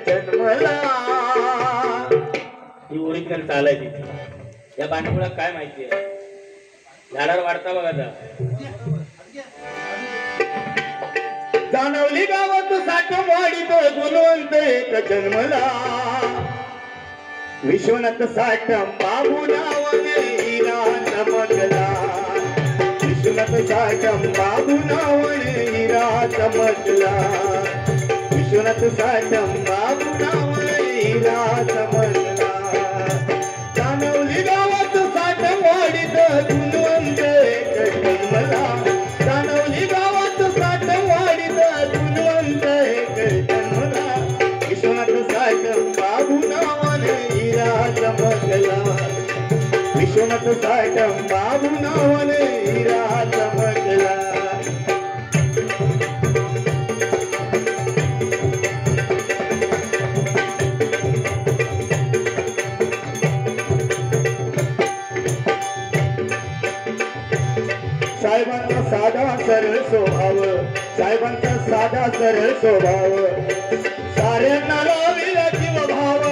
जन्मला. ही original चाल आहे तिची. या बांडकुळा काय माहिती आहे? झाडावर वाढता बघा आता. जाणवली गावात साठमवाडीत गुणवंत एक जन्मला. विश्वनाथ साठम बाबू नावाने हिरा चमकला. विश्वनाथ साठम बाबू नावाने हिरा चमकला. विश्वनाथ साठम बाबू नावाने हिरा चमकला. जाणवली गावात साठमवाडीत गुणवंत एक जन्मला. जाणवली गावात साठमवाडीत गुणवंत एक जन्मला. विश्वनाथ साठम बाबू नावाने हिरा चमकला. विश्वनाथ साठम बाबू नावाने हिरा चमकला. साहेबांचा साधा सरळ स्वभाव. साहेबांचा साधा सरळ स्वभाव. साऱ्यांना लाविला जीव भाव.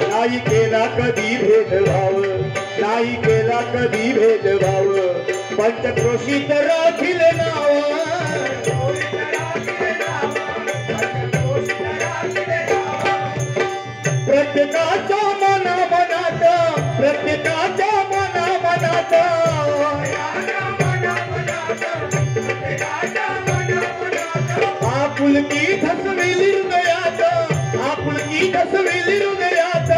नाही केला कधी भेदभाव. नाही केला कधी भेदभाव. पंचक्रोशीत राखील नाव. प्रत्येकाच्या मनामनात. प्रत्येकाच्या मनामनात. आपुलकी ठसविली हृदयात. आपुलकी ठसविली हृदयात.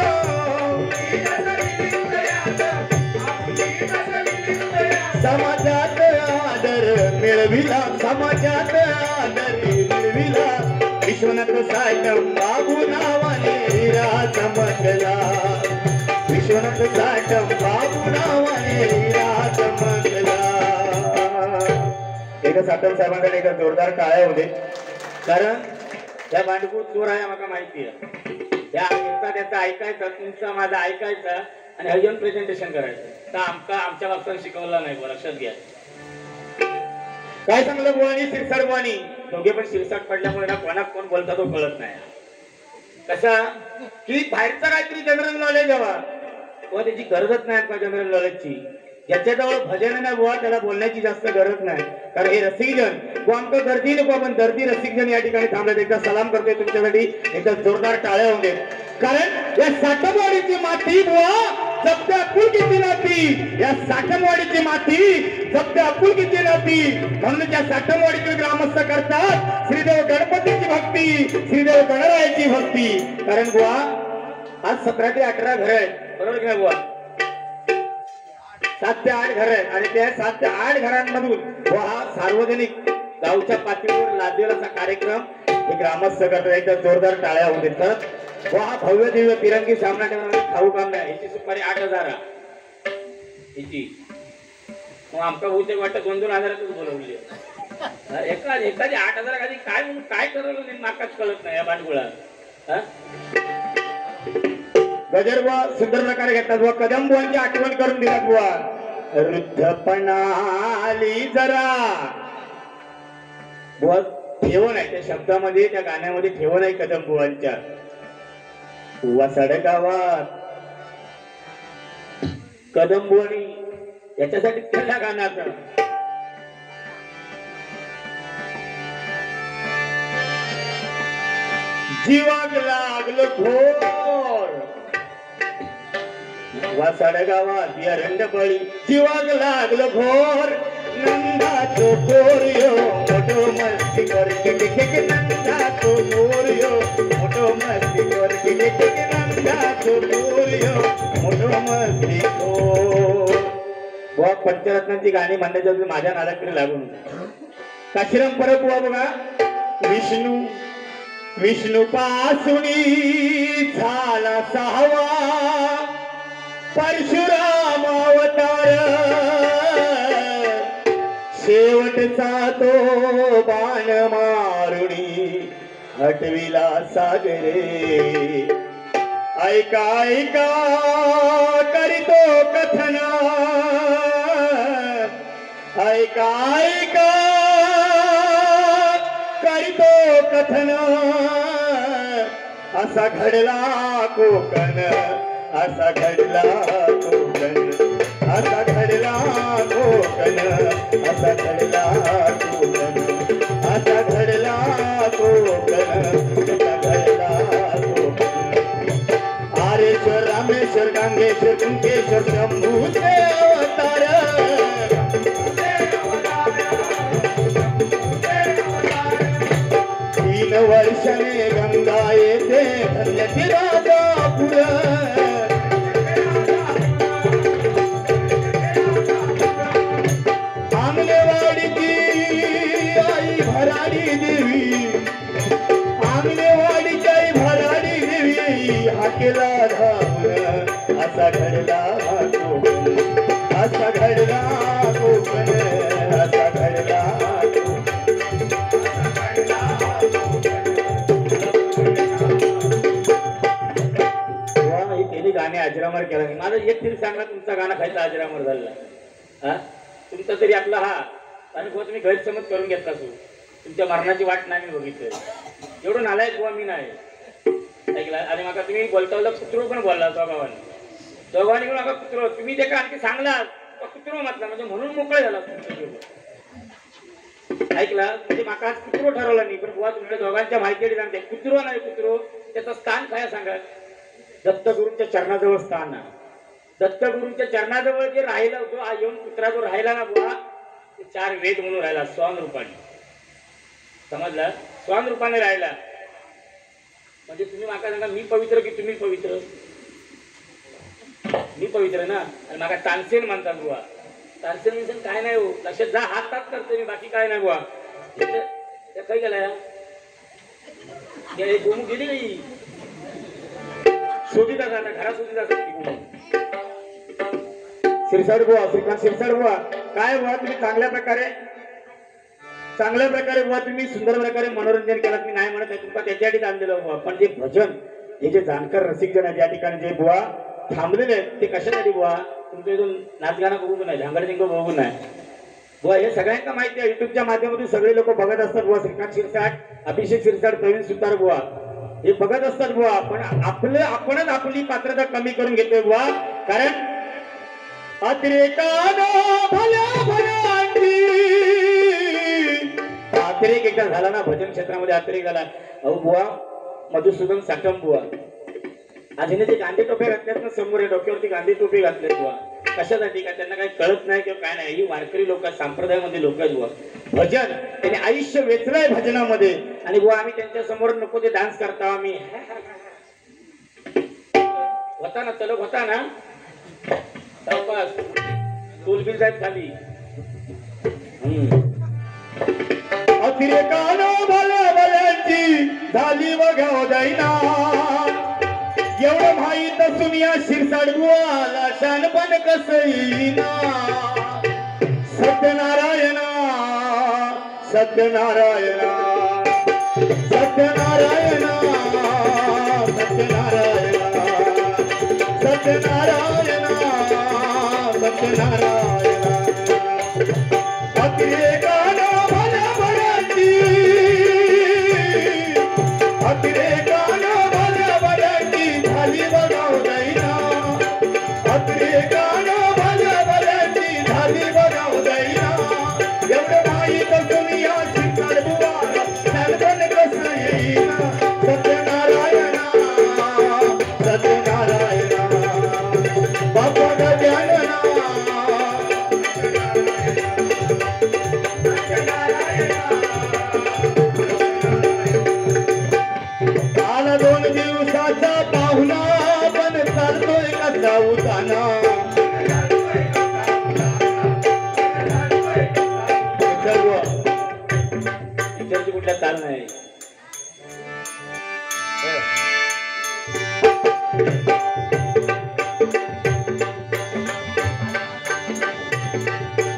समाजात आदर मिळविला. समाजात आदर मिळविला. विश्वनाथ साठम बाबू नावाने हिरा चमकला. विश्वनाथ साठम बाबू नावाने हिरा चमकला. एका साठम साहेबांकडे एका जोरदार टाळ्या होते. कारण त्या बांडकूळ चोर आहे मला माहिती आहे. त्या त्याचा ऐकायचा, तुमचा माझा ऐकायचा आणि हजन प्रेझेंटेशन करायचं. तर आमच्या बाबतीत शिकवलं नाही. लक्षात घ्या. काय सांगलं बुवानी शिरसाट बुवानी. दोघे पण शिरसाट पडल्यामुळे ना कोणात कोण बोलता तो कळत नाही. कसा की बाहेरचं काहीतरी जनरल नॉलेज हवा. व त्याची गरजच नाही आपल्या जनरल नॉलेजची. ज्याच्याजवळ भजन नाही बुवा त्याला बोलण्याची जास्त गरज नाही. कारण हे रसिकजन बुवा आमचं गर्दी नको. आपण दर्दी रसिकजन या ठिकाणी थांबलेत. एकदा सलाम करतोय तुमच्यासाठी. एकदा जोरदार टाळ्या होते. कारण या साठमवाडीची माती बुवा जप्त आपुलकीची नाती. या साठमवाडीची माती जप्त आपुलकीची नाती. म्हणून त्या साठमवाडीतील ग्रामस्थ करतात श्रीदेव गणपतीची भक्ती. श्रीदेव गणरायाची भक्ती. कारण बुवा आज 17 ते 18 घर आहेत. बरोबर की नाही बुवा? 7 ते 8 घर आहेत. आणि त्या 7 ते 8 घरांमधून हा सार्वजनिक गावच्या पातळीवर लादलेला असा कार्यक्रम हे ग्रामस्थ करतात. एकदा जोरदार टाळ्या होते. तर हा भव्य दिव्य तिरंगी सामना ठेवणार खाऊ काम नाही. याची सुपारी 8,000 हिची. मग आमका बहुतेक वाटतं 2-2 हजारातच बोलवली. एखादी 8,000 खाली काय म्हणून काय करवलं माकाच कळत नाही या बांडगुळात. गजर बुवा सुंदर प्रकारे घेतात बुवा. कदम बुवांची आठवण करून दिलात बुवा. वृद्धपणा आली जरा बुवा. ठेवण आहे त्या शब्दामध्ये, त्या गाण्यामध्ये ठेवण आहे कदम बुवांच्या. वसड गावात कदम बुवानी याच्यासाठी त्या गाण्याचा जीवाग लागलो घोर. वासाड गावात या रंडबळी जीवाग लागलो घोर. नंदा तो गोरियो मोठो मस्ती कर के नंदा तो गोरियो मोठो मस्ती कर के नंदा तो गोरियो मोठो मस्ती कर. बुवा पंचरत्नांची गाणी म्हणण्याच्या माझ्या नादाकडे लागून. काशीराम परब बुवा बघा. विष्णू विष्णू पासुनी झाला 6वा परशुराम अवतार. शेवटचा तो बाण मारुणी हटविला सागरे. ऐका ऐका करीतो कथन. ऐका ऐका कथन असा घडला कोकण असा घडला कोकण असा घडला कोकण असा घडला कोकण असा घडला कोकण असा घडला कोकण आरेश्वर रामेश्वर गंगेश्वर कुंकेश्वर शंभूचे अवतार 3 वर्षाने गंगा येते धन्यती राजापूर आंगणेवाडीची आई भराडी देवी आंगणेवाडीची आई भराडी देवी हाकेला धावून असा घडला कोकण असा घडला कोकण असा घडला गाणे अजरामर केला नाही माझं एक तरी सांगा तुमचा गाणं खायचा अजरामर झाला हा तुमचा तरी आपला हा आणि बुवा तुम्ही गैरसमज करून घेतला तू तुमच्या मरणाची वाट नाही मी बघितलं एवढं नालायक बुवा मी नाही ऐकला आणि मग तुम्ही बोलता कुत्रो पण बोलला दोघांनी पण माका कुत्रो तुम्ही ते का आणखी सांगला कुत्रो म्हटला म्हणजे म्हणून मोकळे झाला ऐकला म्हणजे माका आज कुत्रो ठरवला नाही पण बुवा तुमच्या दोघांच्या माहिती सांगते कुत्रो नाही कुत्रो त्याचं स्थान काय सांगा दत्तगुरूंच्या चरणाजवळ स्थान आहे दत्तगुरूंच्या चरणाजवळ जे राहिला होतो येऊन कुत्रा जो राहिला ना बुवा ते 4 वेद म्हणून राहिला स्वान रूपाने समजला स्वान रूपाने राहिला म्हणजे तुम्ही माका सांगा मी पवित्र की तुम्ही पवित्र मी पवित्र ना आणि माका तानसेन म्हणतात बुवा तानसेन म्हणजे काय नाही हो लक्षात जा हातात करतो मी बाकी काय नाही बुवा त्या काही गेला गोमू गेली नाही शोधित जाता घरात शोधित शिरसाड बुवा श्रीकांत शिरसाड बुवा काय बुवा तुम्ही चांगल्या प्रकारे बुवा तुम्ही सुंदर प्रकारे मनोरंजन केलं मी नाही म्हणत आहे तुमचा त्याच्यासाठी आणलेलं बुवा पण जे भजन हे जे जाणकार रसिक जण आहेत या ठिकाणी जे बुवा थांबलेले आहेत ते कशासाठी बुवा तुमच्या इथून नाचगाणं बघू नाही झांगडजिंग बघू नाही बुवा हे सगळ्यांना माहिती आहे युट्यूबच्या माध्यमातून सगळे लोक बघत असतात बुवा श्रीकांत शिरसाट अभिषेक शिरसाट प्रवीण सुतार बुवा हे बघत असतात बुवा पण आपणच आपली पात्रता कमी करून घेतोय बुवा कारण अतिरेक एकदा झाला ना भजन क्षेत्रामध्ये अतिरेक झाला अहो बुवा मधुसूदन साठम बुवा आज हिने जे गांधी टोपे घातल्यात ना समोर डोक्यावरती गांधी टोपी घातलेत बुवा कशासाठी का त्यांना काही कळत नाही किंवा काय नाही ही वारकरी लोक संप्रदायामध्ये लोक आहेत बुवा भजन त्यांनी आयुष्य वेचलंय भजनामध्ये आणि बुवा आम्ही त्यांच्या समोर नको ते डान्स करता आम्ही होता ना चलो होता ना टोलबिल जायत खाली अतिरेकानं भल्याची झाली बघाव जाईना एवढं माहीत असून या शिरसाड बुवाला शानपण कसं येईना सत्यनारायणा सत्यनारायणा सत्यनारायणा सत्यनारायणा सत्यनारायणा सत्यनारायणा अतिरेकानं भल्याची अतिरेकानं भल्याची झाली बघाव जाईना अतिरेकानं भल्याची झाली बघाव जाईना एवढं माहीत असून या शिरसाड बुवाला शानपण कसं येईना सत्यनारायणा सत्यनारायणा बाबा गजानना आला 2 दिवसाचा पाहुणा पण चालतोय कसा उताना इतरची कुठल्या चाल नाही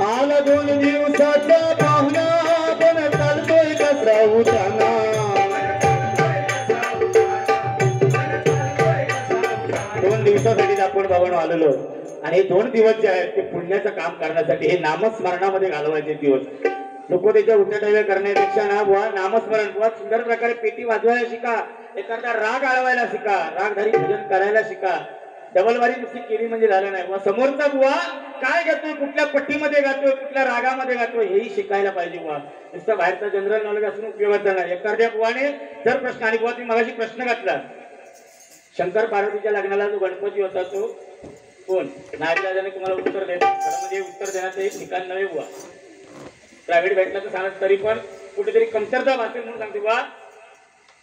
आला 2 दिवसाचा पाहुणा पण चालतोय कसा उताना 2 दिवसासाठी आपण बाबांनो आलेलो आणि हे 2 दिवस जे आहेत ते पुण्याचं काम करण्यासाठी हे नामस्मरणामध्ये घालवायचे दिवस नको त्याच्या उठाठेव्या करण्यापेक्षा ना बुवा नामस्मरण बुवा सुंदर प्रकारे पेटी वाजवायला शिका, एखादा राग आळवायला शिका, रागधारी भजन करायला शिका. डबलबारी नुसती केली म्हणजे झालं नाही बुवा. समोरचा बुवा काय गातोय, कुठल्या पट्टीमध्ये गातोय, कुठल्या रागामध्ये गातोय हेही शिकायला पाहिजे बुवा. नुसतं बाहेरचा जनरल नॉलेज असून उपयोगाचा नाही. एखाद्या बुवाने जर प्रश्न, आणि बुवा तुम्ही मगाशी प्रश्न घातला, शंकर पार्वतीच्या लग्नाला जो गणपती होता तो कोण, नागराजाने तुम्हाला उत्तर देत, म्हणजे उत्तर देण्याचं एक ठिकाण नव्हे बुवा. प्रायव्हेट भेटला तर सांगत तरी पण कुठेतरी कमतरता भासेल म्हणून सांगते बुवा.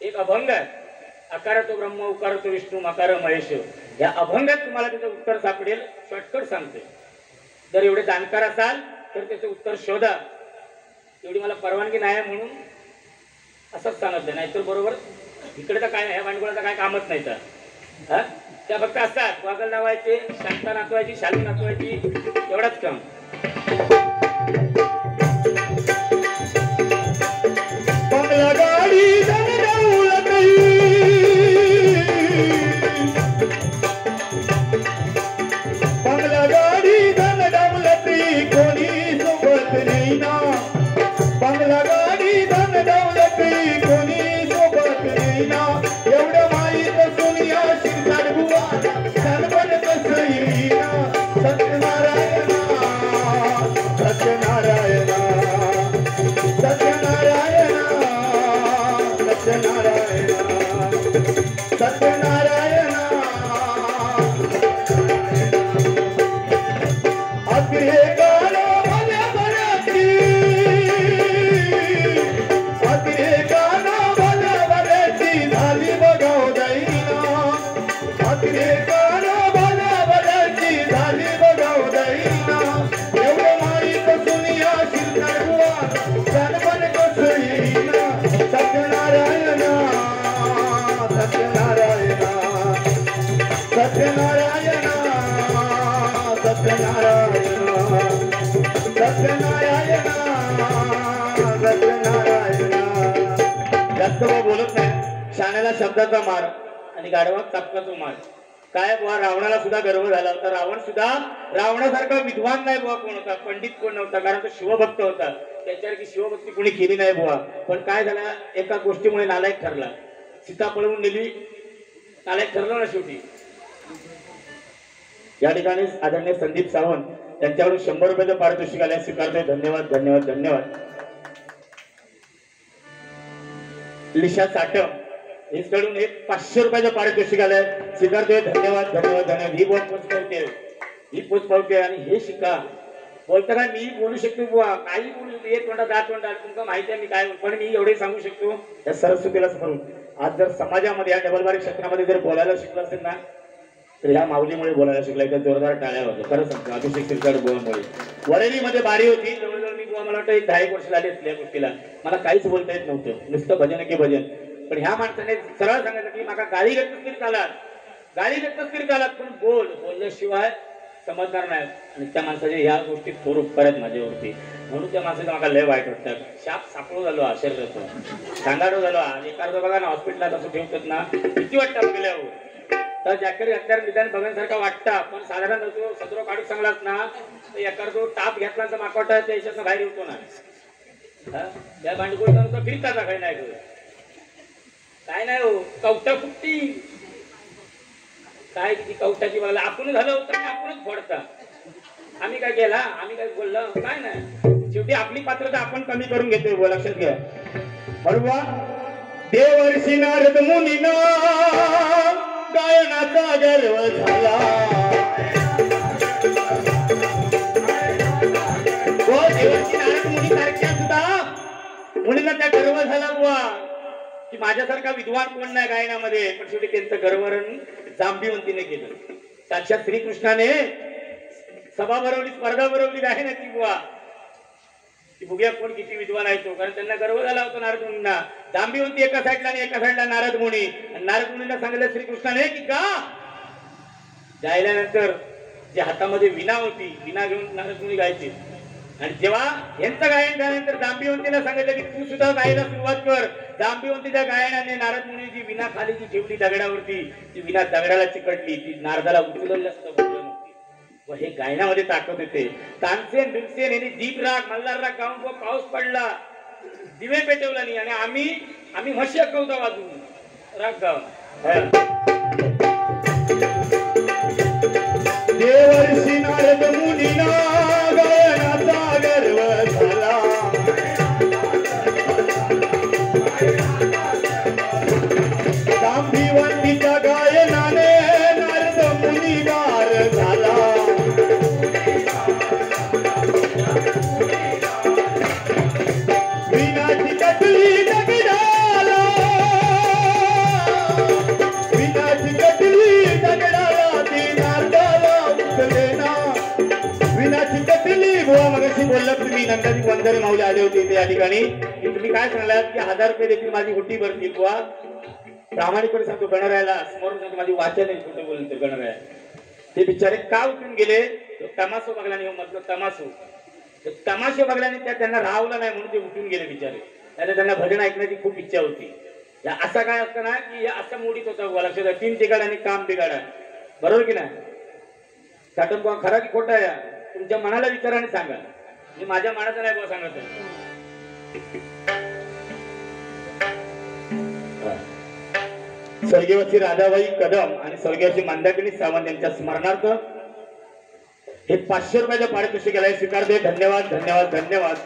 एक अभंग आहे, अकार तो ब्रह्म उकार तो विष्णू मकार महेश. या अभंगात तुम्हाला त्याचं उत्तर सापडेल. शॉर्टकट सांगते, जर एवढे जाणकार असाल तर त्याचं उत्तर शोधा. एवढी मला परवानगी नाही म्हणून असंच सांगितलं, नाहीतर बरोबर इकडे तर काय ह्या भांडवलाचं काय कामच नाही तर हा त्या फक्त असतात वागल लावायचे, शांता नाचवायची, शालू नाचवायची, एवढाच काम. बंगला गाडी दौलत बंगला गाडी दौलत कोणी सोबत नाही ना. बंगला गाडी दौलत कोणी सोबत नाही ना. एवढं माहीत सोनिया शिरसाट बुवा सनबन कसं येईना. सत्यनारायणा सत्यनारायणा सत्यनारायणा सत्यनारायणा सत्यनारायणा. अग्रे गाणं भल्या भल्याची, अग्रे गाणं भल्या भल्याची झाली बघाव जाईना. अग्रे गाणं भल्या भल्याची झाली बघाव जाईना. एवढं माहीत दुनिया शिरसाट बुवा सनबन कसं येईना. सत्यनारायणा सत्यनारायणा सत्यनारायणा सत्यनारायणा सत्यनारायणा सत्यनारायणा. जास्त वेळ बोलत नाही. शाण्याला शब्दाचा मार आणि गाढवात चापकाचा मार. काय बुवा, रावणाला सुद्धा गर्व झाला होता. रावण सुद्धा रावणासारखा विद्वान नाही बुवा कोण होता, पंडित कोण नव्हता, कारण तो शिवभक्त होता. त्याच्यासारखी शिवभक्ती कोणी केली नाही बुवा. पण काय झालं, एका गोष्टीमुळे नालायक ठरला. सीता पळवून नेली, नालायक ठरलं ना शेवटी. या ठिकाणी आदरणीय संदीप सावंत यांच्याकडून 100 रुपयाचं पारितोषिक आल्या, स्वीकारतोय. धन्यवाद धन्यवाद धन्यवाद. लिशा साटम हिकडून एक 500 रुपयाचं पारितोषिक आलंय, स्वीकारतोय. धन्यवाद धन्यवाद धन्यवाद. ही बोट पोचपावते, ही पोचपावते. आणि हे शिका. बोलता काय मी बोलू शकतो बुवा, काही बोलू शकतो, एक तोंडा 10 तोंडा, तुमका माहिती आहे मी काय, पण मी एवढे सांगू शकतो या सरस्वतीला समोरून. आज जर समाजामध्ये या डबलबारी क्षेत्रामध्ये जर बोलायला शिकलं असेल ना, तर ह्या माऊलीमुळे बोलायला शिकलाय. त्या जोरदार टाळ्या होत्या. खरं सांगतो, अभिषेक शिरसाट बुवामुळे. वरेलीमध्ये बारी होती, जवळजवळ मी बुवा मला वाटतं 10 वर्ष झाली असली या गोष्टीला. मला काहीच बोलता येत नव्हतं, नुसतं भजन की भजन. पण ह्या माणसाने सरळ सांगायचं की माका गाळी घेतच तरी चालात, गाळी घेतच तरी चालात, पण बोलल्याशिवाय समजणार नाही. आणि त्या माणसाचे ह्या गोष्टी थोर उपकार आहेत माझ्यावरती, म्हणून त्या माणसाचं मला लय वाईट वाटतं. शाप सापळू झालो हा शरीराचा, सांगाडो झालो हा. एखादं बघा ना हॉस्पिटलात असं ठेवतात ना, किती वाटतं गेल्यावर. तर जॅकेट घातल्यावर निदान बघण्यासारखा वाटतं, पण साधारण तो सदरो काढून चांगलाच ना, तर एखादा टाप घेतला तर माका वाटतं त्याच्यातनं बाहेर येतो ना. त्या भांडकोळीचा फिरताचा काही नाही, काय नाही हो, कवटा फुटती काय ती कवटाची बघायला आपण झालं होतं, आपणच फोडता. आम्ही काय केला, आम्ही काय बोललं काय नाही. शेवटी आपली पात्रता आपण कमी करून घेतोय, लक्षात घ्या. बरोबर. देवर्षी नारद मुनीना गायनाचा गर्व झाला. देवर्षी नारद मुनी सारख्या सुद्धा मुलींना त्या गर्व झाला बुवा की माझ्यासारखा विद्वान कोण नाही गायनामध्ये. पण शेवटी त्यांचं गर्वरण जांबीवंतीने केलं. साक्षात श्रीकृष्णाने सभा भरवली, स्पर्धा भरवली गायनाची बुवा, की बघूया कोण किती विद्वान आहे तो. कारण त्यांना गर्व झाला होता नारद मुनींना. जांबीवंती एका साईडला आणि एका साईडला नारद मुनी. नारद मुनींना सांगितलं श्रीकृष्णाने की गा. गायल्यानंतर जे हातामध्ये विणा होती, विणा घेऊन नारद मुनी गायचे. आणि जेव्हा यांचं गायन झाल्यानंतर जांबीवंतीला सांगितलं की तू सुद्धा गायला सुरुवात कर. जांबीवंतीच्या गायनाने नारद मुनी जी विणा खाली जी ठेवली दगडावरती, ती विणा दगडाला चिकटली, ती नारदाला उचलली असतं. व हे गायनामध्ये ताकद येते. तानसेन बिनसेन यांनी दीप राग मल्हार राग गाऊन व पाऊस पडला दिवे पेटवला नाही आणि आम्ही म्हशी अकवता वाजून राग गाऊन. देवर्षी नारद मुनीना गायनाचा गर्व झाला. जांभिवंतीच्या गायनाने नारद मुनी गार झाला. विनाची कटली दगडाला, विनाची कटली दगडाला ती नारदाला उचलेना. विनाची कटली बुवा मगाशी बोललात तुम्ही नंदाची वंदरी माऊली आले होते त्या ठिकाणी की तुम्ही काय सांगलात की 1000 रुपये देखील माझी हुट्टी भरती बुवा. प्रामाणिकपणे सांगतो गणरायाला समोरून सांगतो माझी वाचन आहे कुठे बोलते गणराया. ते बिचारे का उठून गेले तमासो बघल्याने म्हटलं तमाशे बघल्याने त्यांना राहवलं नाही म्हणून ते उठून गेले बिचारे. नाही त्यांना भजन ऐकण्याची खूप इच्छा होती. असा काय असतं ना की असा मोडीत होता लक्षात 3 ठिकाण आणि काम बिघाडा. बरोबर की नाही साठून बुवा खरा की खोटा आहे तुमच्या मनाला विचारा आणि सांगा. मी माझ्या मनाचं नाही बुवा सांगत. स्वर्गीयवती राधाबाई कदम आणि स्वर्गीयवती मंदाकिनी सावंत यांच्या स्मरणार्थ हे 500 रुपयाचं पारितोषिक केलंय. स्वीकारते. धन्यवाद धन्यवाद धन्यवाद.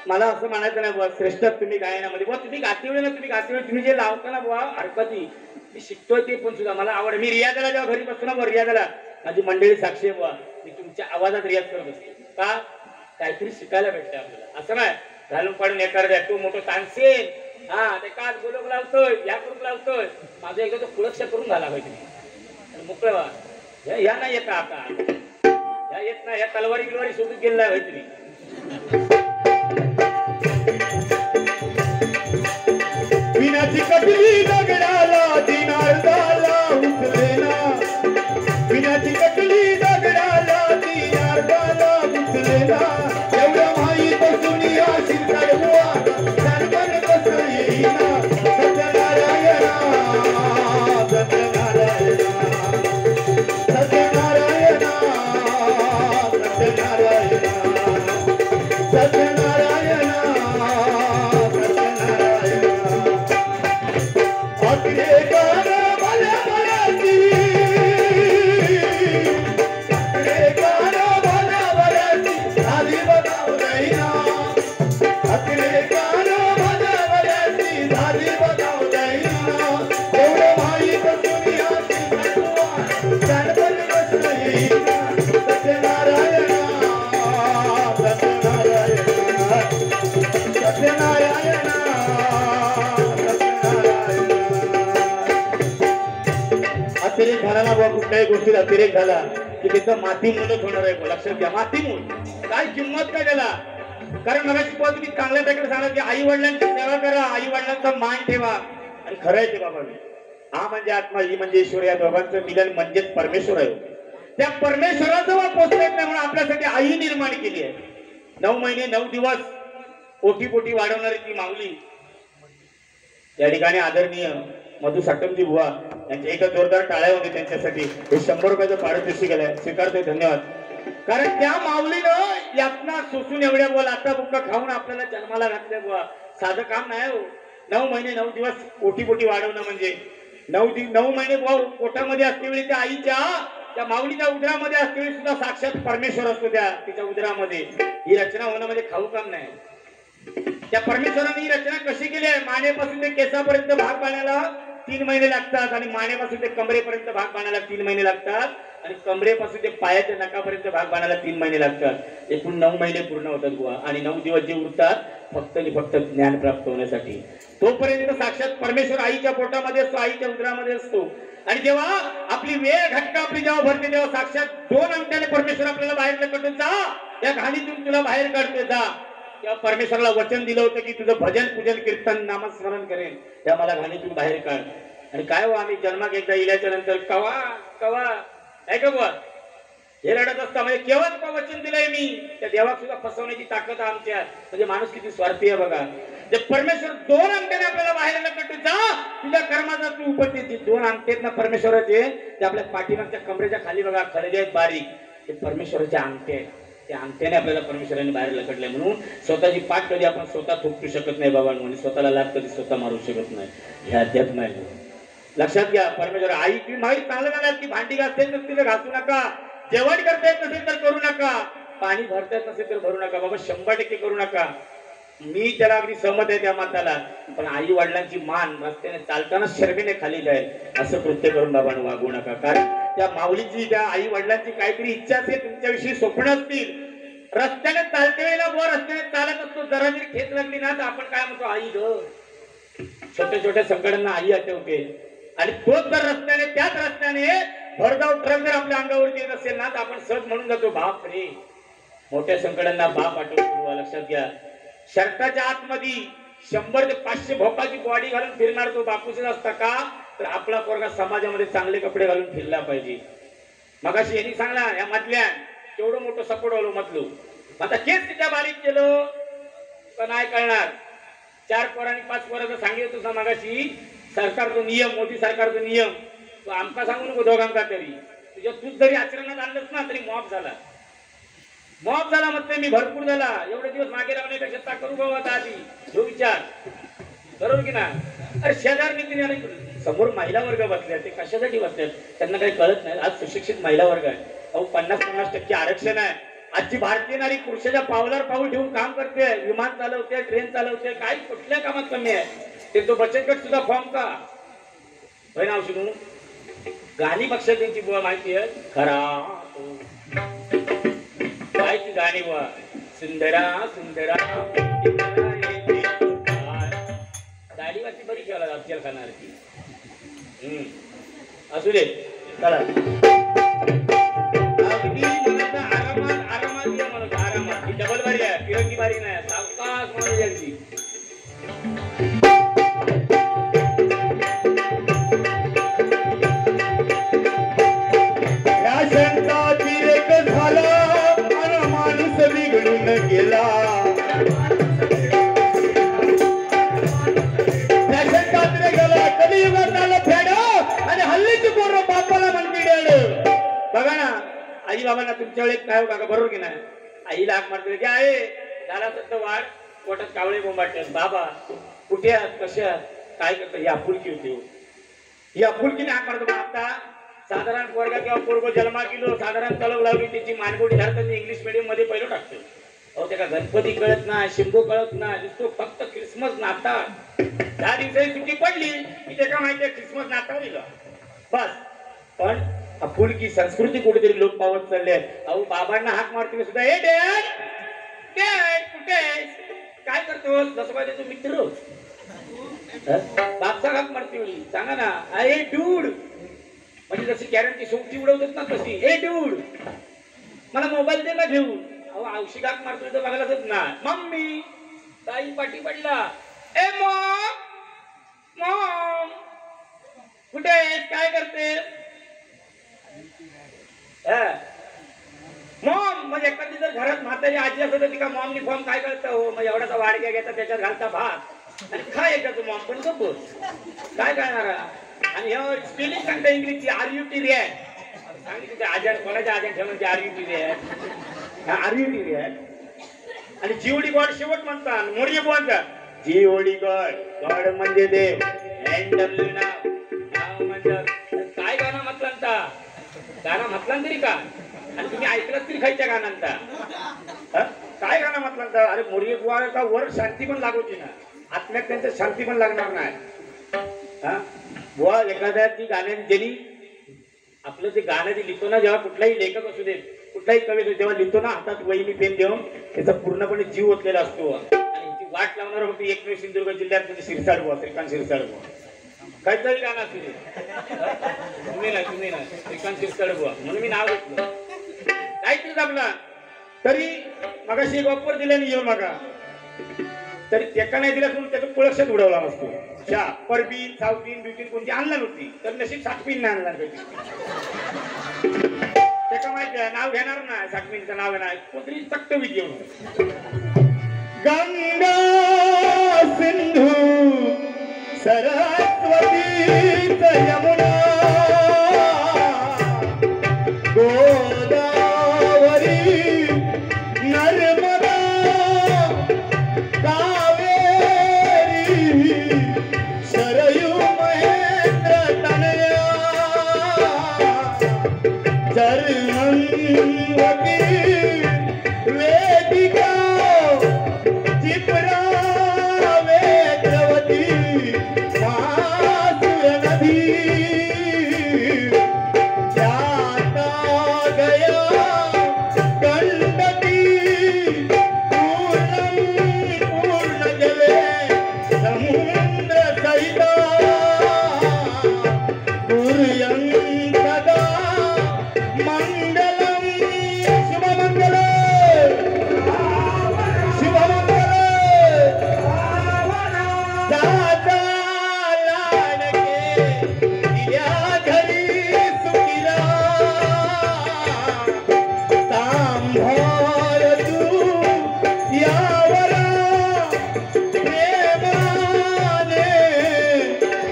मला असं म्हणायचं नाही बुवा श्रेष्ठ तुम्ही गायनामध्ये बुवा तुम्ही गातीवेळ ना तुम्ही जे लावता बुवा हरकती मी शिकतोय ते पण सुद्धा मला आवड. मी रियाजाला जेव्हा घरी बसतो ना बुवा रियाजाला माझी मंडळी साक्षी आहे बुवा. मी तुमच्या आवाजात रियाज करत असते का काहीतरी शिकायला भेटते आपल्याला. असं नाही घालून पाडून एखाद्या तो मोठं तानसेन हा ते काच बोलक लावतोय या करून लावतोय माझं एकदा तो सुरक्षा करून घाला पाहिजे मोकळं व्हा. या नाही येता आता या येत नाही या तलवारी गिलवारी शोधून गेलेला आहे तुम्ही. विनाची कटली दगडाला ती नारदाला उचलेना. विनाची कटली दगडाला ती नारदाला उचलेना. एवढं माहीत दुनिया शिरकाड बुवा जानपण कसं येईना. सत्यनारायणा सत्यनारायणा सत्यनारायणा सत्यनारायणा सत्यनारायणा अकरे गाणं भल्या भल्याची, अकरे गाणं भल्या भल्याची झाली बजावलैना. अकरे गाणं भल्या भल्याची झाली बजावलैना. एवढं माहीत दुनियाची जानपण कसं येईना. सत्यनारायणा सत्यनारायणा सत्यनारायणा अतिरेक झाला ना बाबा कुठल्याही गोष्टीत अतिरेक झाला की तिथं माती मूलच होणार आहे. लक्षात घ्या माती मूल काय किंमत काय त्याला. कारण मला शिकवा तुम्ही चांगल्या प्रकारे सांगा की आई वडिलांची सेवा करा आई वडिलांचा मान ठेवा. आणि खरं आहे ते बाबा हा म्हणजे आत्मा ही म्हणजे ईश्वर या दोघांचं मिलन म्हणजेच परमेश्वर आहे. त्या परमेश्वराचं वा पोचता येत नाही म्हणून आपल्यासाठी आई निर्माण केली आहे. 9 महिने 9 दिवस पोटी पोटी वाढवणारी ती माऊली या ठिकाणी आदरणीय मधु साटमजी बुवा यांच्या एका जोरदार टाळ्या होते त्यांच्यासाठी हे 100 रुपयाचं पारितोषिक केलंय. स्वीकारतोय. धन्यवाद. कारण त्या माऊलीनं यातना सोसून एवढ्या बुवा लाता बुक्का खाऊन आपल्याला जन्माला घातल्या बुवा. साधं काम नाही हो. 9 महिने 9 दिवस पोटी पोटी वाढवणं म्हणजे 9 महिने बुवा पोटामध्ये असतेवेळी त्या आईच्या त्या माऊलीच्या उदरामध्ये असतेवेळी सुद्धा साक्षात परमेश्वर असतो त्या तिच्या उदरामध्ये. ही रचना होणं म्हणजे खाऊ काम नाही. त्या परमेश्वराने ही रचना कशी केली आहे. मानेपासून ते केसापर्यंत भाग बांधायला 3 महिने लागतात आणि मानेपासून ते कमरेपर्यंत भाग बांधायला 3 महिने लागतात आणि कमरेपासून ते पायाच्या नकापर्यंत भाग बांधायला 3 महिने लागतात. एकूण 9 महिने पूर्ण होतात बुवा. आणि 9 दिवस जे उरतात फक्त आणि फक्त ज्ञान प्राप्त होण्यासाठी. तोपर्यंत साक्षात परमेश्वर आईच्या पोटामध्ये असतो आईच्या उदरामध्ये असतो. आणि जेव्हा आपली वेळ घटका आपली जेव्हा भरते तेव्हा साक्षात 2 अंगठ्याने परमेश्वर आपल्याला बाहेर ढकलतो. जा या घाणीतून तुला बाहेर काढते जा. तेव्हा परमेश्वराला वचन दिलं होतं की तुझं भजन पूजन कीर्तन नामस्मरण करेन त्या मला घाणीतून बाहेर काढ. आणि काय हो आम्ही जन्मात एकदा इल्याच्या नंतर कवा कवा काय का बुवा हे रडत असता म्हणजे केव्हा वचन दिलंय मी त्या देवाक सुद्धा फसवण्याची ताकद आहे आमच्यात. म्हणजे माणूस किती स्वार्थी आहे बघा. जे परमेश्वर 2 अंगठ्याने आपल्याला बाहेर लपटू जा तुझ्या कर्माचा तू उपस्थिती 2 अंगठेत ना परमेश्वराचे ते आपल्या पाठीमागच्या कमरेच्या खाली बघा खळगे आहेत बारीक ते परमेश्वराचे अंगठे आहेत. त्या अंगठ्याने आपल्याला परमेश्वराने बाहेर लकडले म्हणून स्वतःची पाठ कधी आपण स्वतः थोपटू शकत नाही बाबा आणि स्वतःला लाभ कधी स्वतः मारू शकत नाही. हे अध्यात्म आहे. लक्षात घ्या परमेश्वर आई तुम्ही माहीत चांगलं झालं की भांडी घासते नसतील तर घासू नका. जेवण करता येत नसेल तर करू नका. पाणी भरता येत नसेल तर भरू नका. बाबा 100% करू नका. मी त्याला अगदी सहमत आहे त्या माताला. पण आई वडिलांची मान रस्त्याने चालताना शर्मेने खाली जाईल असं कृत्य करून बाबांनो वागू नका. कारण त्या माऊलीची त्या आई वडिलांची काहीतरी इच्छा असेल तुमच्याविषयी स्वप्न असतील. रस्त्याने चालते वेळेला वर रस्त्याने चालत असतो जरा जरी ठेच लागली ना तर आपण काय म्हणतो आई ग. छोट्या छोट्या संकटांना आई आठवते आणि तोच जर रस्त्याने त्याच रस्त्याने भरधाव ट्रक जर आपल्या अंगावरती येत असेल ना तर आपण सहज म्हणून जातो बाप रे. मोठ्या संकटांना बाप आठवतो. लक्षात घ्या शर्टाच्या आतमध्ये 100 ते 500 भोकाची बॉडी घालून फिरणार तो बापूच असता का तर आपला पोरगा समाजामध्ये चांगले कपडे घालून फिरला पाहिजे. मगाशी यांनी सांगला या मधल्या केवढं मोठं सपोर्ट आलो म्हटलो. आता केस तिच्या बारीक केलं का नाही कळणार. 4 पोरांनी 5 पोराचं सांगितलं तुझा मगाशी सरकारचा नियम मोदी सरकारचा नियम तो आमका सांगू नको दोघांका तरी तुझ्या तूच जरी आचरणात आणलंच ना तरी मॉप झाला. मॉप झाला म्हणते मी भरपूर झाला. एवढे दिवस मागे लावण्यापेक्षा करू बाबा आता आधी जो विचार बरोबर की ना. अरे शेजार नीतीने समोर महिला वर्ग बसल्या ते कशासाठी बसल्यात त्यांना काही कळत नाही. आज सुशिक्षित महिला वर्ग आहे. अहो 50-50% आरक्षण आहे. आजची भारतीय नारी पुरुषाच्या पावलावर पाऊल ठेवून काम करते. विमान चालवते ट्रेन चालवते काही कुठल्या कामात कमी आहे. ते तो बचत गट सुद्धा फॉर्म का होय नाव शिनू गाणी पक्षात त्यांची बुवा माहिती आहे खरा काय ती गाणी बुवा सुंदरा सुंदरा गाडीवरती बरी खेळला अफजल खानावरती असू दे चला अगदी मला आरामात आरामात घ्या म्हणून आरामात ही डबल बारी आहे फिरंगी बारी नाही सावकाश म्हणून अगदी गेला आणि हल्लीची पोरं बापाला म्हणते बघा ना आई बाबांना तुमच्या वेळेस काय बघा बरोबर की नाही. आईला हाक मारते की आहे झाला सत्त वाढ पोटात कावळे बोंबाटले बाबा कुठे आहात कसे आहात काय करतो ही आपुलकी होती. ही आपुलकीने हाक मारतो. आता साधारण पोरगा किंवा पोरगो जन्मा गेलो साधारण तलव लावली त्याची मानगोडी धरतात इंग्लिश मीडियम मध्ये पहिलं टाकतो. अहो त्याला गणपती कळत नाही शिंगो कळत नाही दिसतो फक्त ख्रिसमस नाताळ 10 दिवसाची सुट्टी पडली की त्याला माहिती आहे ख्रिसमस नाताळ दिला बस. पण आपुलकी संस्कृती कुठेतरी लोक पावत चालले. अहो बाबांना हाक मारते सुद्धा हे डॅड डॅड कुठे काय करतो जसं पाहिजे तो मित्र बापचा हाक मारते सांगा ना अरे डूड म्हणजे जशी कॅरनची सोबती उडवतात ना तशी ए डूड मला मोबाईल दे ना घेऊन. अहो औषध हाक मारतोय तर बघायलाच ना मम्मी ताई पाठी पडला ए मॉम मॉम कुठे आहेस काय करते मॉम. म्हणजे एखादी जर घरात म्हातारी आजी असत तर तिका मॉमनी फॉर्म काय करतं हो मग एवढाचा वाडग्या घेता त्याच्यात घालता भात आणि खा येतो मॉम पण गप्प काय करणार. आणि स्पेलिंग सांगता इंग्लिशची RUT रिॲक्ट सांगितलं आजार कोणाच्या आजार ठेवून RUT रिॲक्ट RUT रिॲक्ट आणि जीओडी गॉड शेवट म्हणतात मोडी बोलतात जीओडी गॉड गॉड म्हणजे देव NW नाव म्हणतात. काय गाणं म्हटलं गाणं म्हटलं तरी का आणि तुम्ही ऐकलं तरी खायच्या गाण्यांचा काय गाणं म्हटलं अरे मोडी बुवा वर शांती पण लागवती ना आत्म्यात त्यांचं शांती पण लागणार नाही. बुवा एखाद्या ती गाण्याची ज्यांनी आपलं ते गाणं जे लिहितो ना जेव्हा कुठलाही लेखक असू दे कुठलाही कवी असू जेव्हा लिहितो ना हातात वहीनी पेन देऊन त्याचा पूर्णपणे जीव ओतलेला असतो. आणि ती वाट लावणार होती एकमेव सिंधुदुर्ग जिल्ह्यात म्हणजे शिरसाड बुवा श्रीकांत शिरसाड बुवा काहीतरी गाणं असू दे तुम्ही ना श्रीकांत शिरसाड बुवा म्हणून मी नाव घेतलं काहीतरी जमला तरी मगाशी एक ऑफर दिल्याने येऊ नका तरी त्याका नाही दिला म्हणून त्याचं पुळक्षात उडवला नसतो. परबीन सावतीन ब्युटीन कोणती आणला नव्हती तर नशीब 60 पिन नाही आणला त्याचं माहिती आहे नाव घेणार ना साखमीचं नाव घेणार कुठली चक्क विजय गंगा सिंधू सरस्वती यमुना गोदावरी नर्मदा कावेरी सरयू महेंद्र तनया जर्मंवती वेदिका चिपरा वेद्रवती मासुर नदी जाता गया गंडकी पूर्णम पूर्ण जले समुद्र सहिता कुर्यं सदा मंगलम शुभमंगल शुभमंगल दादा लाडके दिल्या घरी सुखीला सांभाळ तू यावरा प्रेमाने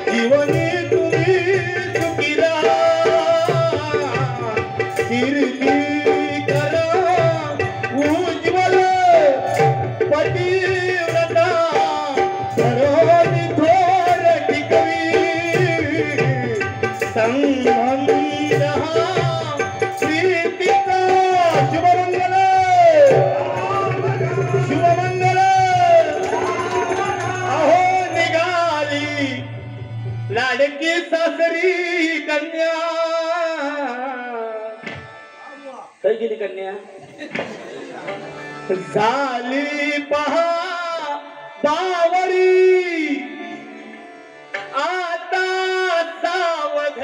जीवनी तुम्ही सुखीला कीर्ती करा उज्ज्वल पतिव्रता करोति थोर टिकवी संबंध प्रीतीचा शुभमंगल शुभमंगल अहो निघाली लाडकी सासरी कन्या काय गेली कन्या झाली पहा बावरी आता सावध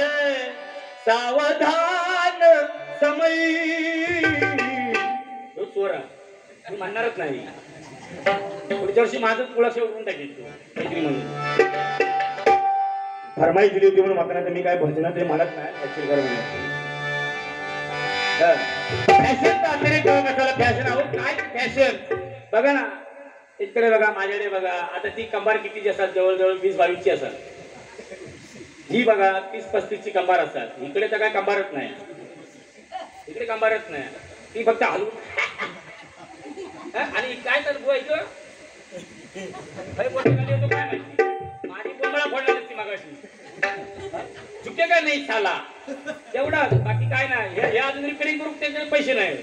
सावधान समयी तो चोरा मी म्हणणारच नाही पुढच्या वर्षी माझंच कुळाशी उडून टाकेल तू काहीतरी म्हणून फरमाई दिली होती म्हणून मात्र मी काय भजनात ते म्हणत नाही ऍक्च्युअली खरं फॅशनचा अतिरेक कशाला फॅशन आहो काय फॅशन बघा ना इकडे बघा माझ्याकडे बघा आता ती कंबार कितीची असतात जवळजवळ 20-22 ची असतात ही बघा 30-35 ची कंबार असतात इकडे तर काय कंबारच नाही इकडे कंबारच नाही ती फक्त हलवून आणि काय तर बुवायचं काय माहिती माझी कोंबडा फोडला नसती मागाशी चुके काय नाही साला एवढा बाकी काय नाही हे अजून रिपेरिंग करून त्याच्याकडे पैसे नाही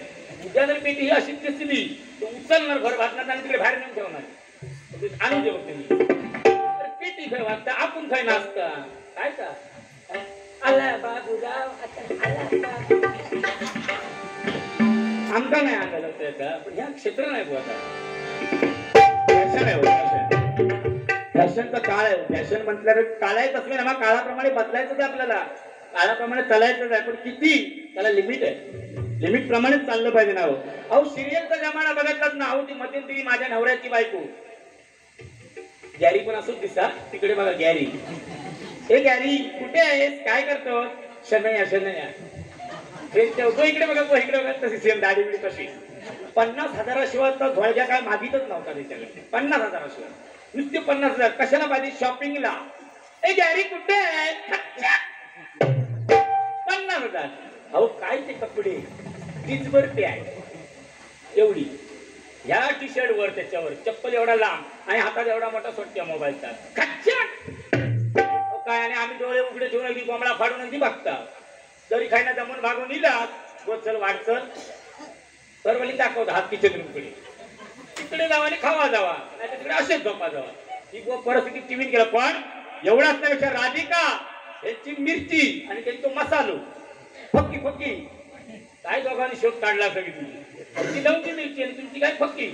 उद्या जर पेटी ही अशी दिसली तर उचलणार भर भाजणार आणि तिकडे बाहेर नेऊन ठेवणार आणून देऊ त्यांनी पेटी खाय वाजता आपण खाय नाचता काय का आला बाबूराव आमका नाही अंगाला त्याचा पण ह्या क्षेत्र नाही बुवा आता फॅशन आहे फॅशनचा काळ आहे फॅशन म्हटल्यावर काळायच असले ना मग काळाप्रमाणे बदलायचं आहे आपल्याला काळाप्रमाणे चालायचंच आहे पण किती त्याला लिमिट आहे लिमिट प्रमाणेच चाललं पाहिजे ना अहो सिरियलचा जमाना बघितलाच ना अहो ती मध्यंतरी माझ्या नवऱ्याची बायको गॅरी पण असंच दिसता तिकडे बघा गॅरी हे गॅरी कुठे आहेस काय करतो शनया शनया तो इकडे बघा तो इकडे बघा तशी सेम दाढी बिडी कशी 50,000 शिवाय तर झोळ्या काय मागितच नव्हता त्याच्याकडे 50,000 शिवाय नुसते 50,000 कशाला पाहिजे शॉपिंगला ए गॅरी कुठे आहे 50,000 अहो काय ते कपडे तीचभर ते आहे एवढी ह्या टी शर्ट वर त्याच्यावर चप्पल एवढा लांब आणि हातात एवढा मोठा सोट्या मोबाईलचा काय आणि आम्ही डोळे उघडे ठेवून अगदी कोंबडा फाडून अगदी बघता जरी खायला जमून भागून इला गोचल वाटचल सर्वांनी दाखवता हात किचन रूमकडे तिकडे जावा आणि खावा जावा नाही तिकडे असेच झोपा जावा ही परिस्थिती टीव्हीत गेला पण एवढाच त्यापेक्षा राधिका यांची मिरची आणि त्यांचा मसालो फक्की फक्की काय दोघांनी शोध काढला सगळी तुझी नव्हती मिरची आणि तुमची काय फक्की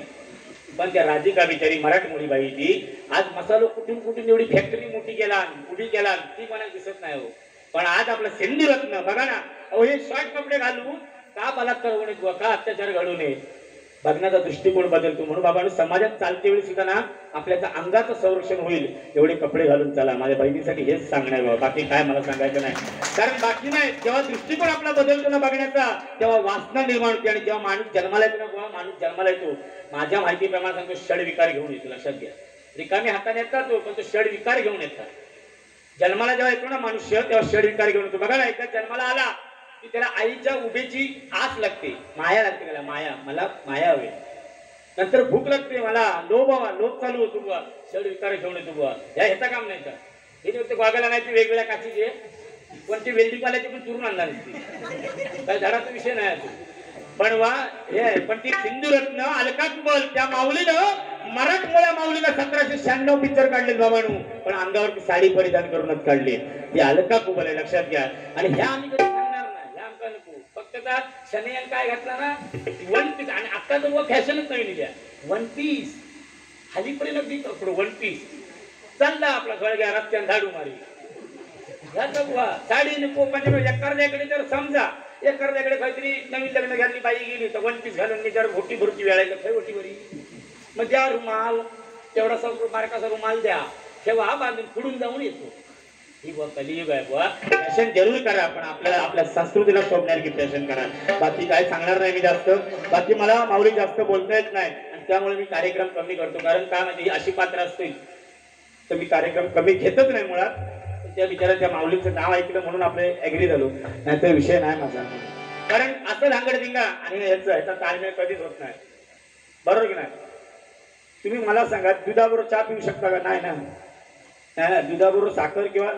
पण त्या राधिका बिचारी मराठी मुली बाई ती आज मसालो कुठून कुठून एवढी फॅक्टरी मोठी केला उभी केला ती मला दिसत नाही हो पण आज आपलं सिंधी रत्न बघा ना अहो हे शॉर्ट कपडे घालून का बलात्कार होऊ नये का अत्याचार घडू नये बघण्याचा दृष्टिकोन बदलतो. म्हणून बाबांनो समाजात चालते वेळी सुद्धा ना आपल्याच्या अंगाचं संरक्षण होईल एवढे कपडे घालून चला. माझ्या बहिणीसाठी हेच सांगणार बाबा, बाकी काय मला सांगायचं नाही. कारण बाकी नाही, जेव्हा दृष्टिकोन आपला बदलतो ना बघण्याचा तेव्हा वासना निर्माण होते. आणि जेव्हा माणूस जन्माला येतो ना, जेव्हा माणूस जन्माला येतो माझ्या माहितीप्रमाणे सांगतो षड विकार घेऊन येतो. लक्षात घ्या, रिकामी हाताने येतात तो, पण तो षड विकार घेऊन येतात. जन्माला जेव्हा येतो ना मनुष्य तेव्हा षड विकार घेऊन येतो. बघा ना, एकदा जन्माला आला की त्याला आईच्या उभेची आस लागते, माया लागते. त्याला माया, मला माया हवी. नंतर भूक लागते, मला लोभ हवा, लोभ चालू होतो बुवा, षड विकार घेऊन येतो बुवा. ह्याचा काम नाही का? हे जे वागायला नाही ते वेगवेगळ्या काचीचे पण ते वेल्डिंग वाल्याचे पण चुरून आणणार नसते, काय झाडाचा विषय नाही. पण वा हे पण ती सिंधू रत्न अलका कुबल त्या माऊलीनं मराठमोळ्या माऊलीला 1796 पिक्चर काढले बाबांनो, पण अंगावरती साडी परिधान करूनच काढली. ती अलका कुबल आहे, लक्षात घ्या. आणि ह्या आम्ही कधी सांगणार नाही, ह्या आमका नको. फक्त त्या शनेयान काय घातला ना वन पीस. आणि आता तर फॅशनच नवीन द्या वन पीस, हालीपर्यंत वन पीस चालला आपला सगळ्या रस्त्याने झाडू मारी साडी नको. म्हणजे एखाद्याकडे जर समजा एखाद्याकडे काहीतरी नवीन लग्न घातली बाई गेली तर वन पीस घालून मी जर घोटी भरती वेळायला खै घोटी भरी मग द्या रुमाल, तेवढासा मार्काचा रुमाल द्या, ठेवा बांधून पुढून जाऊन येतो. ही बुवा कलियुग आहे बुवा. फॅशन जरूर करा, पण आपल्याला आपल्या संस्कृतीला शोभणार की फॅशन करा. बाकी काय सांगणार नाही मी जास्त. बाकी मला माऊली जास्त बोलता येत नाही आणि त्यामुळे मी कार्यक्रम कमी करतो. कारण काय म्हणजे अशी पात्र असतील तर मी कार्यक्रम कमी घेतच नाही मुळात. त्या बिचाराच्या माऊलीचं नाव ऐकलं म्हणून आपले ऍग्री झालो, नाही तर विषय नाही माझा. कारण असं धांगडधिंगा आणि ह्याचा ताळमेळ कधीच होत नाही, बरोबर की नाही? तुम्ही मला सांगा, दुधाबरोबर चहा पिऊ शकता का? नाही ना. दुधाबरोबर साखर किंवा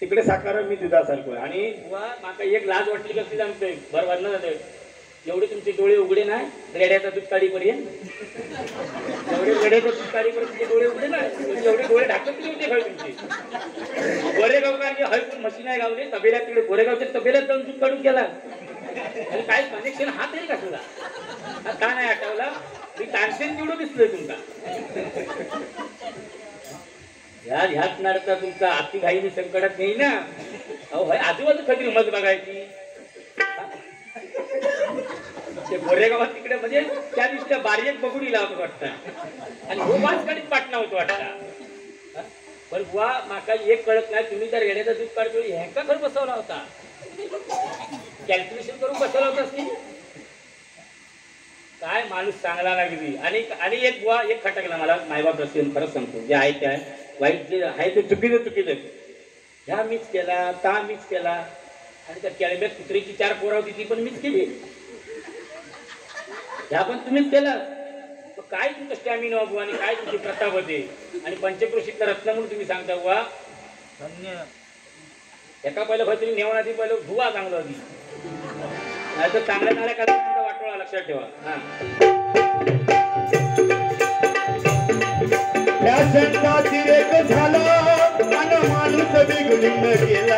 तिकडे साखर मी दुधासारखं. आणि माका एक लाज वाटली कसली सांगतोय बरोबर ना जाते. एवढे तुमचे डोळे उघडे नाही रेड्याचा दूध काढीपर्यंत, एवढे रेड्याच्या दूध काढीपर्यंत तुमचे डोळे उघडे नाही, एवढे डोळे ढाकत होते खरं तुमचे. गोरेगाव कारण हय पण मशीन आहे गावले तबेल्यात, तिकडे गोरेगावच्या तबेल्यात जाऊन दूध काढून गेला. आणि काय कनेक्शन हात आहे का तुला? का नाही आठवला? मी तानसेन निवडून दिसलोय तुमचा. ह्याच नाडचा तुमचा आती घाईने संकटात नाही ना. अहो भाई आजूबाजू कधी मज बघायची. ते गोरेगावात तिकडे म्हणजे त्या दिवशी बारीक बघून लावत वाटतं आणि हो वाचकडीत पाटणा होतो वाटतं. पण बुवा माका एक कळत नाही, तुम्ही जर येण्याचा दूध काढतो ह्यांका खरं बसवला होता, कॅल्क्युलेशन करून बसवला होता की काय? माणूस चांगला लागली. आणि एक बुवा एक खटकला मला मायबाप रस्ते खरंच सांगतो, जे आहे ते आहे, वाईट जे आहे ते चुकीचं. ह्या मीच केला, ता मीच केला, आणि त्या केळब्यात कुत्रीची 4 पोरं होती ती पण मीच केली, ह्या पण तुम्हीच केलं. काय तुमचं स्टॅमिना बाबू आणि काय तुमची प्रताप होते. आणि पंचक्रोशीतलं रत्न म्हणून तुम्ही सांगता बुवा धन्य. एका पहिलं भाई तुम्ही नेवण आधी पहिलं धुवा चांगलं होती, नाही तर चांगल्या कार्यक्रमाचा वाटोळा. लक्षात ठेवा. फॅशनचा तिरेक झाला आणि माणूस बिघडून गेला.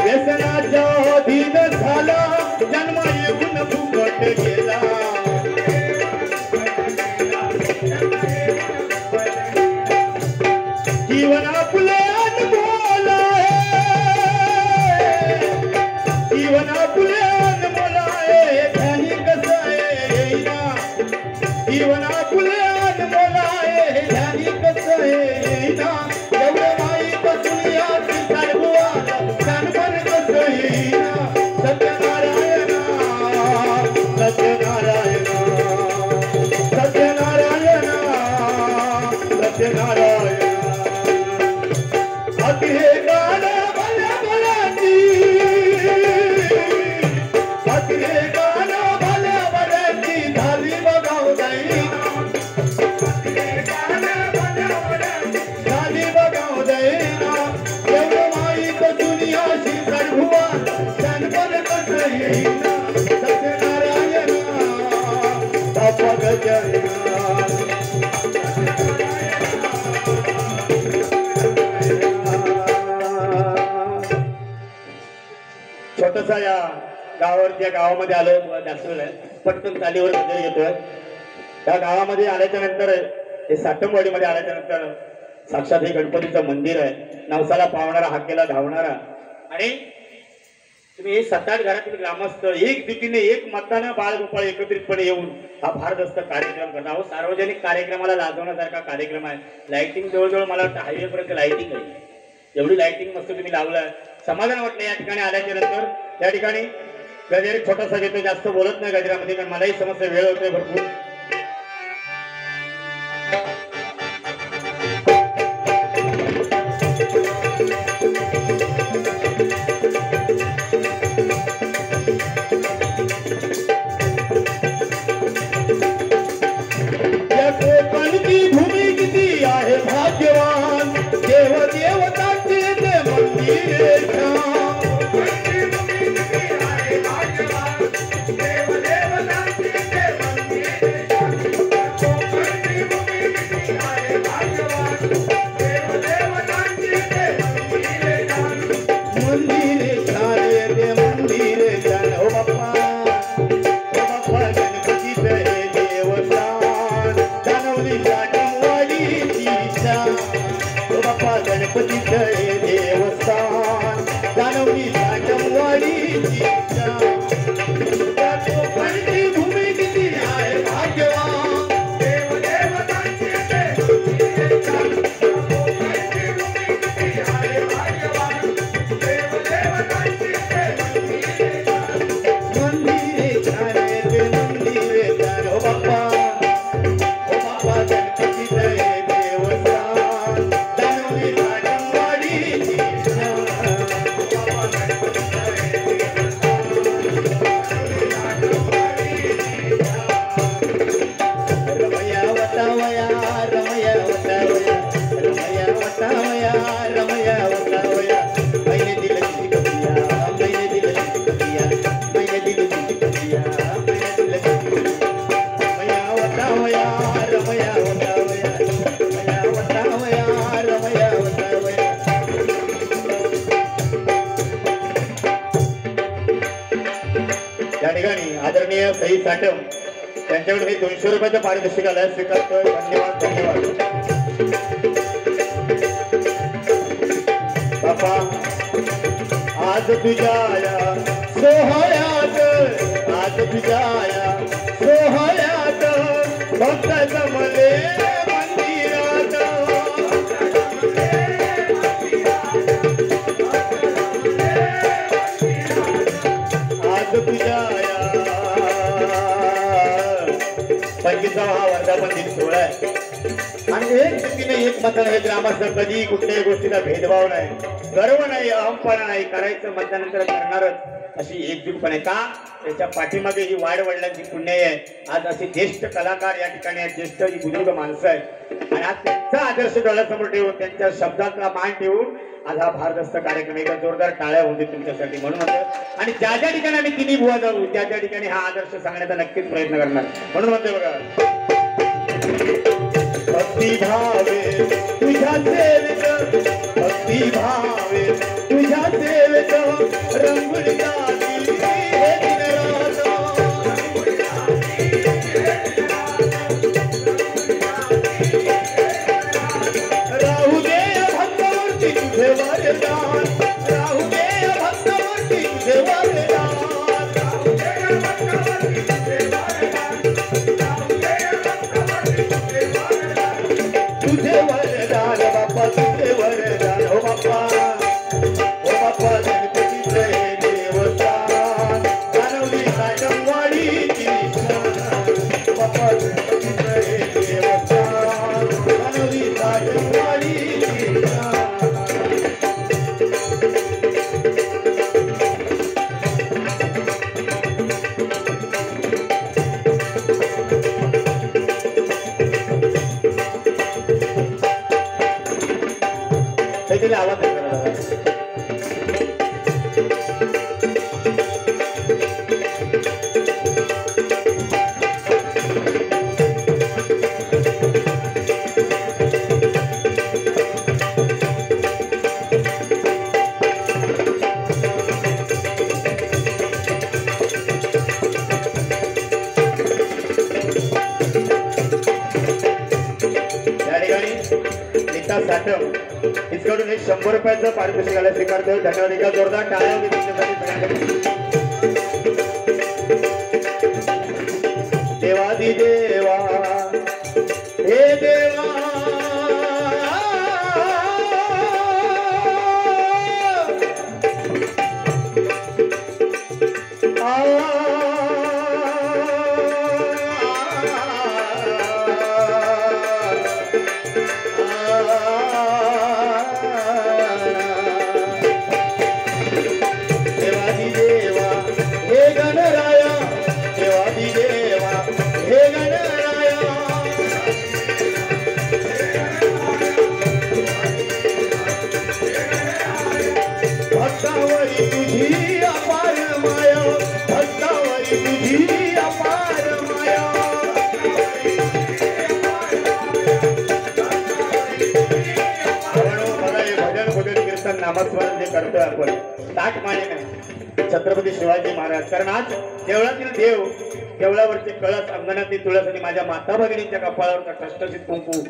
व्यसनाच्या अधीन झाला, जन्म येऊन फुकट गेला. जीवन आपले अनमोल आहे, जीवन आपले अनमोल आहे, ध्यानी कसं येईना. जीवन आपले अनमोल आहे, ध्यानी कसं येईना. एवढं माहीत दुनियाची सर्वाला छानपण कसं येईना. सत्यनारायणा सत्यनारायणा सत्यनारायणा सत्यनारायण. अति हे गाणं भल्या भल्याची, अति हे गाणं भल्या भल्याची झाली बघाव जाईना. झाली बघाव जाईना. एवढं माहीत दुनियाशी सर्वात छानपण कसं येईना. सत्यनारायणा बापा गजानना. छोटसा या गावावरती गावामध्ये आलोय, जास्त वेळ पटकन चालीवर बदल घेतोय. त्या गावामध्ये आल्याच्या नंतर हे साटमवाडीमध्ये आल्याच्या नंतर साक्षात हे गणपतीचं मंदिर आहे, नवसाला पावणारा हाकेला धावणारा. आणि तुम्ही हे 7-8 घरातील ग्रामस्थ एक दिकीने एक मतानं बाळगोपाळ एकत्रितपणे येऊन हा भारदस्त कार्यक्रम करणार आहोत. सार्वजनिक कार्यक्रमाला लाजवण्यासारखा कार्यक्रम आहे. लाइटिंग जवळजवळ मला वाटतं हायवे पर्यंत लाइटिंग आहे. एवढी लाइटिंग मस्त तुम्ही लावलं, समाधान वाटलं या ठिकाणी आल्याच्या नंतर. या ठिकाणी गजर छोटासा घेतो, जास्त बोलत नाही गजरामध्ये, कारण मलाही समस्या वेळ होतोय भरपूर. या कोकणची भूमी किती आहे भाग्यवान, देव देवतांचे ते मंदिर छान. गणपती देवस्थान जानवली साठमवाडीची कोकणची भूमी किती आहे भाग्यवान, देव देवतांचे मंदिरे छान ते मंदिरे छान. हो बाप्पा गणपती देवस्थान जानवली साठमवाडीची रमया वतावया रमया वतावया रमया वतावया रमया वतावया. मैंने दिल की कपिया मैंने दिल की कपिया मैंने दिल की कपिया मैंने दिल की रमया वतावया रमया वतावया रमया वतावया रमया वतावया. या ठिकाणी आदरणीय सई साठम त्यांच्याकडे मी 200 रुपयाचं पारितोषिक आलंय, स्वीकारतोय. धन्यवाद धन्यवाद. बापा आज तुझ्या या सोहळ्यात, आज तुझ्या या सोहळ्यात भक्त जमले मंदिरात. आज तुझ्या या 25वा वर्धापन दिन सोहळा आहे आणि एक व्यक्तीने एक मतानं हे ग्रामस्थ कधी कुठल्याही गोष्टीला भेदभाव नाही, गर्व नाही, अहंपणा नाही, करायचं मतदानानंतर करणारच अशी एकजूटपणे. का त्याच्या पाठीमागे ही वाढ वडिलांची पुण्य आहे. आज असे ज्येष्ठ कलाकार या ठिकाणी आहेत, ज्येष्ठ ही बुजुर्ग माणसं आहेत आणि आज त्यांचा आदर्श डोळ्यासमोर ठेवून त्यांच्या शब्दाचा मान ठेवून आज हा भारदस्त कार्यक्रम एका जोरदार टाळ्या होऊ दे तुमच्यासाठी म्हणून म्हणतो. आणि ज्या ज्या ठिकाणी आम्ही तिन्ही बुवा जाऊ त्या त्या ठिकाणी हा आदर्श सांगण्याचा नक्कीच प्रयत्न करणार म्हणून म्हणतोय बघा. भक्ती भावे तुझ्या सेवेत, भक्ती भावे तुझ्या सेवेत रंगुळी गाती हे दिनरात. राहू दे भक्तावरती तुझे वरदान, राहू दे भक्तावरती तुझे वरदान. तुझे वरदान बाप्पा तुझे वरदान. हो बाप्पा गणपती देवस्थान कडून एक 100 रुपयाचं पारितोषिकाला स्वीकारतोय. धन्यवाद. एका जोरदार टाळ्या होती तुमच्यासाठी सगळ्यांसाठी. देवादी देवा हे देवा देवादी देवा हे गणराया देवादी देवा हे गणराया भक्तावरी तुझी अपार माया भक्तावरी तुझी अपार माया भजन भजन कीर्तन नामस्मरण जे करतोय आपण ताट माने नाही छत्रपती शिवाजी महाराज. कारण आज देवळातील देव देवळावरचे कळस अंगणातील तुळस आणि माझ्या माता भगिनींच्या कपाळावरचा ठसठसीत कुंकू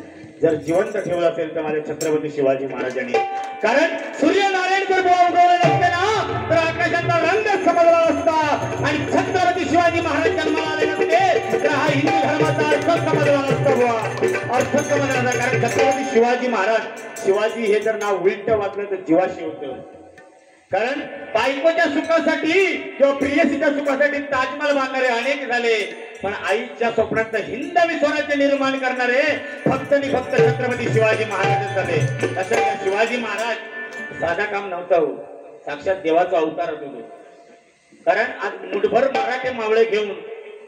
जर जिवंत ठेवलं असेल तर माझ्या छत्रपती शिवाजी महाराजांनी. कारण सूर्यनारायण जर बुवा उगवले नसते ना तर आकाशाचा रंग समजला असता आणि छत्रपती शिवाजी महाराज जन्माला आले नसते तर हा हिंदू धर्माचा अर्थ समजला नसता बुवा. अर्थ समजला नसता. कारण छत्रपती शिवाजी महाराज शिवाजी हे जर नाव उलट वाचलं तर जीवाशी होतं. कारण बायकोच्या सुखासाठी किंवा प्रियसीच्या सुखासाठी ताजमहल बांधणारे अनेक झाले पण आईच्या स्वप्नात हिंदवी स्वराज्य निर्माण करणारे फक्त आणि फक्त छत्रपती शिवाजी महाराज झाले. असं शिवाजी महाराज साधा काम नव्हता हो साक्षात देवाचा अवतार होतो. कारण आज मुठभर मराठे मावळे घेऊन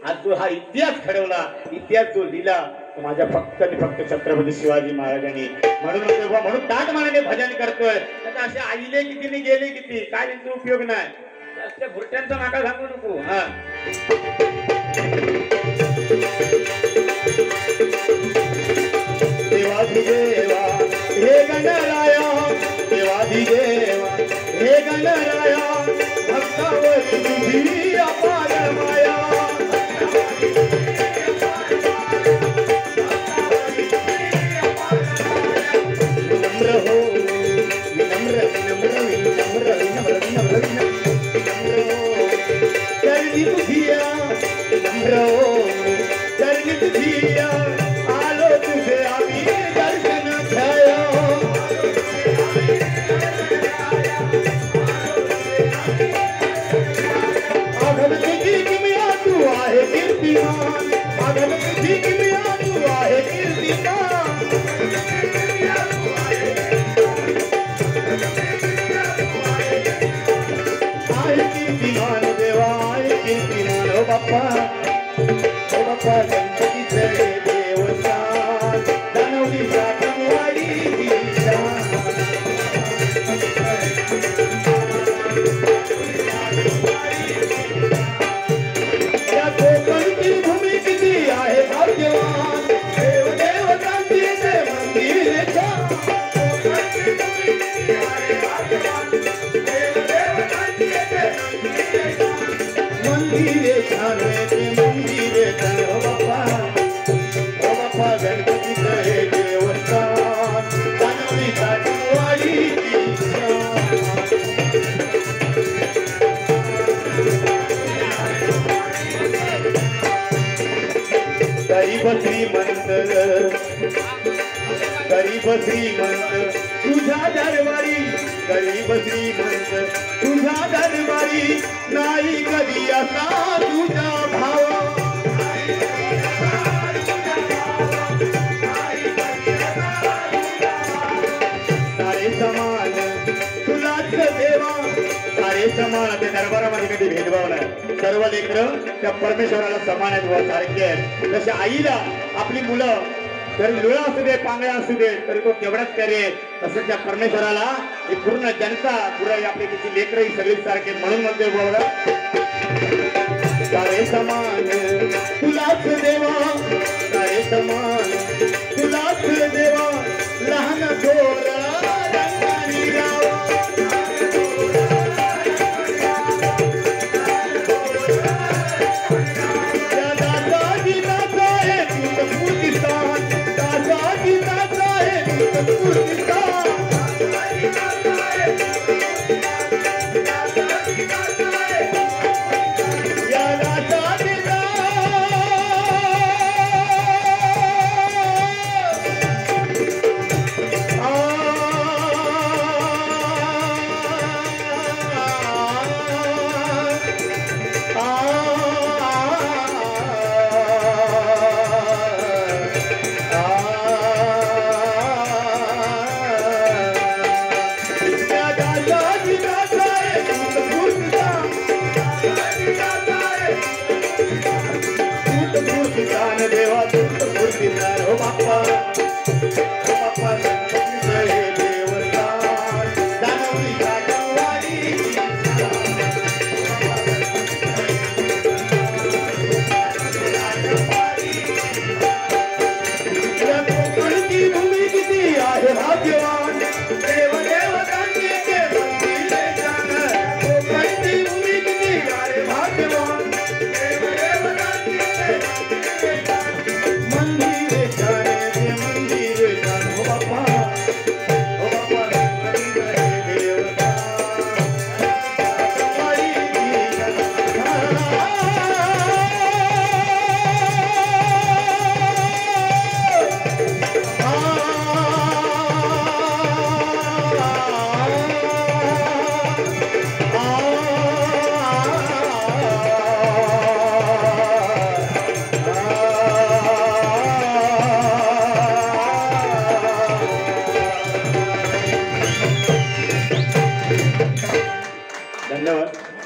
आज जो हा इतिहास घडवला इतिहास जो लिहिला तो माझ्या फक्त आणि फक्त छत्रपती शिवाजी महाराजांनी. म्हणून ताट मानाने भजन करतोय. आता असे आईले किती गेले किती काय त्यांचा उपयोग नाही. जास्त भुरट्यांचा नाका सांगू नको. हा देवादी देवा हे गणराया देवादी देवा हे गणराया भक्तावरी तुझी अपार माया विनम्र हो विनम्र विनम्र विनम्र विनम्र विनम्र विनम्र हो करनी तुझिया विनम्र हो करनी तुझिया आलो तुझे आम्ही दर्शन घ्याया आगम तुझी किमया तू आहे कीर्तिमान आगम तुझी किमया तू आहे कीर्तिमान कीर्तिमान देवा कीर्तिमान ओ बाप्पा गणपतीचे देवस्थान दानवली साठवाडी या कोकणची भूमी किती आहे भाग्यवान देव देवतांची ते मंदिर मंदिरे छान मंदिरे छान ओ बाप्पा गणपतीचं हे देवस्थान दानवली साठवाडी गरीब श्रीमंत तुझ्या दरबारी गरीब श्रीमंत तुझ्या दरबारी नाही कधी असा तुझा भाव सारे समान तुलाच देवा सारे समान त्या दरबारामध्ये कधी भेदभाव नाही. सर्व लेकरं त्या परमेश्वराला समान आहेत व सारखे आहेत. जसे आईला आपली मुलं जर लुळा असू दे पांगळा असू दे तरी तो तेवढाच करे तसं त्या परमेश्वराला ही पूर्ण जनता पुरा आपली तिची लेकरं ही सगळी सारखे. म्हणून म्हणते बाबा सारे समान तुलाच देवा सारे समान तुलाच देवा लहान थोर रंगानी रावा धन्यवाद